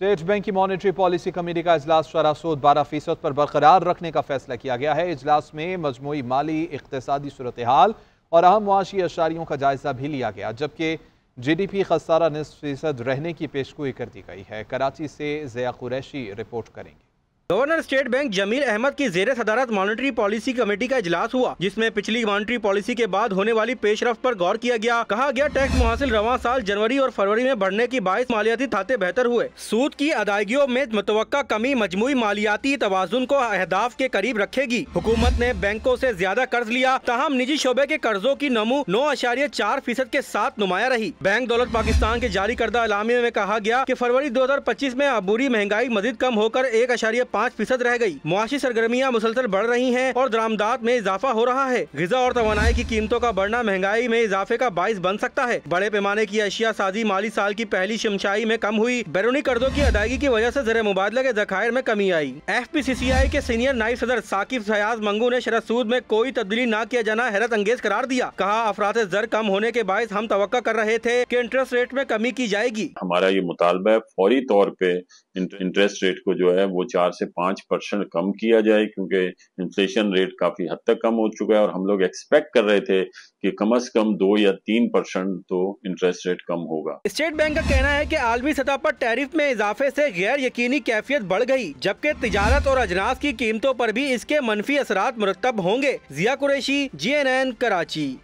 State bank की monetary policy committee का इजलास शरह सूद 12% पर बरकरार रखने का फैसला किया गया है। इजलास में मजमूई माली इक्तिसादी सूरत हाल और अहम मुआशी अशारियों का जायजा भी लिया गया, जबकि GDP खसारा 9% रहने की पेशगोई कर दी गई है। कराची से ज़िया कुरैशी रिपोर्ट करेंगे। Governor State Bank Jameel Ahmed की जेर सदारत मॉनेटरी पॉलिसी कमेटी का इजलास हुआ, जिसमें पिछली मॉनेटरी पॉलिसी के बाद होने वाली पेशरफ्त पर गौर किया गया। कहा गया टैक्स मुहासिल रवां साल जनवरी और फरवरी में बढ़ने की बाइस मालियाती खाते बेहतर हुए। सूद की अदायगियों में मुतवक्का कमी मजमूई मालियाती तवाजुन को अहदाफ के करीब रखेगी। हुकूमत ने बैंकों से ज्यादा कर्ज लिया, ताहम निजी शोबे के कर्जों की नमू 9.4% के साथ नुमाया रही। बैंक दौलत पाकिस्तान के जारी करदा एलामिया में कहा गया कि फरवरी 2025 में अबूरी महंगाई मजीद कम होकर 1.5% रह गई। मुआशी सरगर्मियां मुसलसल बढ़ रही हैं और दरामदात में इजाफा हो रहा है। ग़िज़ा और तवानाई की कीमतों का बढ़ना महंगाई में इजाफे का बाइस बन सकता है। बड़े पैमाने की अशिया साजी माली साल की पहली शमशाई में कम हुई। बैरूनी कर्जों की अदायगी की वजह से ज़र मुबादला के ज़खायर में कमी आई। FPCCI के सीनियर नायब सदर साकिब फयाज मंगू ने शरह सूद में कोई तब्दीली न किया जाना हैरत अंगेज करार दिया। कहा अफरात ज़र कम होने के बायस हम तवक्का कर रहे थे कि इंटरेस्ट रेट में कमी की जाएगी। हमारा ये मुतालबा है फौरी तौर पे इंटरेस्ट रेट को जो है वो 4 से 5% कम किया जाए, क्योंकि इन्फ्लेशन रेट काफी हद तक कम हो चुका है और हम लोग एक्सपेक्ट कर रहे थे कि कम से कम 2 या 3% तो इंटरेस्ट रेट कम होगा। स्टेट बैंक का कहना है कि आलमी सतह पर टैरिफ में इजाफे से गैर यकीनी कैफियत बढ़ गई, जबकि तिजारत और अजनास की कीमतों पर भी इसके मनफी असरात मुरतब होंगे। ज़िया कुरैशी, GNN, कराची।